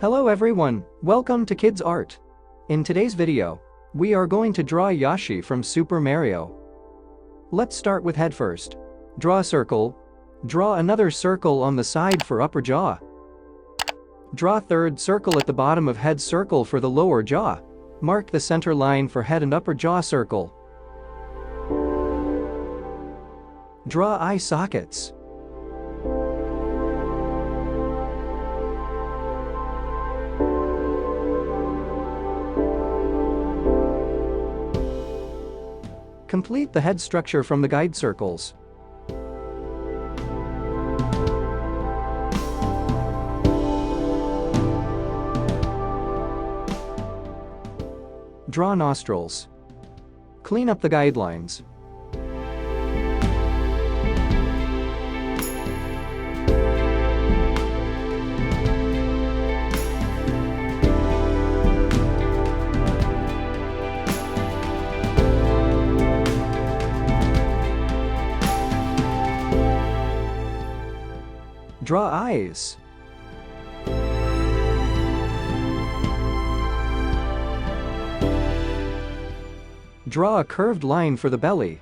Hello everyone, welcome to Kidz Art. In today's video, we are going to draw Yoshi from Super Mario. Let's start with head first. Draw a circle. Draw another circle on the side for upper jaw. Draw third circle at the bottom of head circle for the lower jaw. Mark the center line for head and upper jaw circle. Draw eye sockets. Complete the head structure from the guide circles. Draw nostrils. Clean up the guidelines. Draw eyes. Draw a curved line for the belly.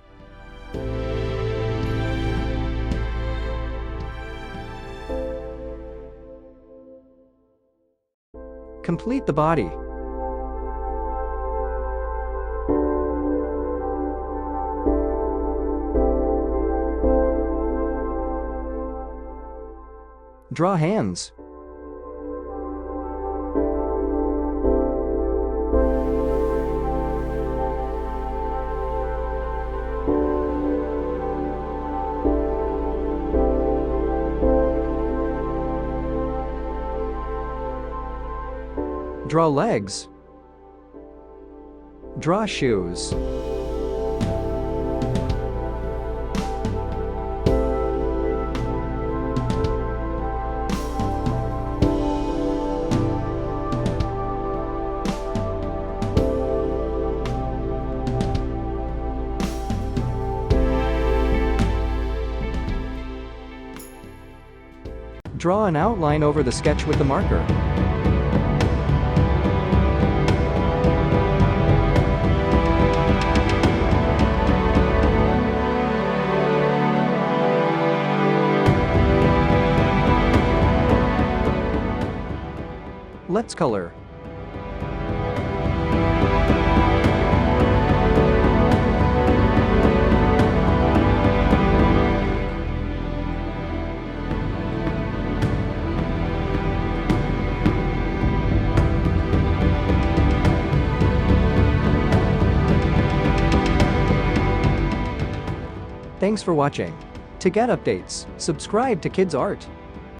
Complete the body. Draw hands. Draw legs. Draw shoes. Draw an outline over the sketch with the marker. Let's color. Thanks for watching. To get updates, subscribe to Kidz Art.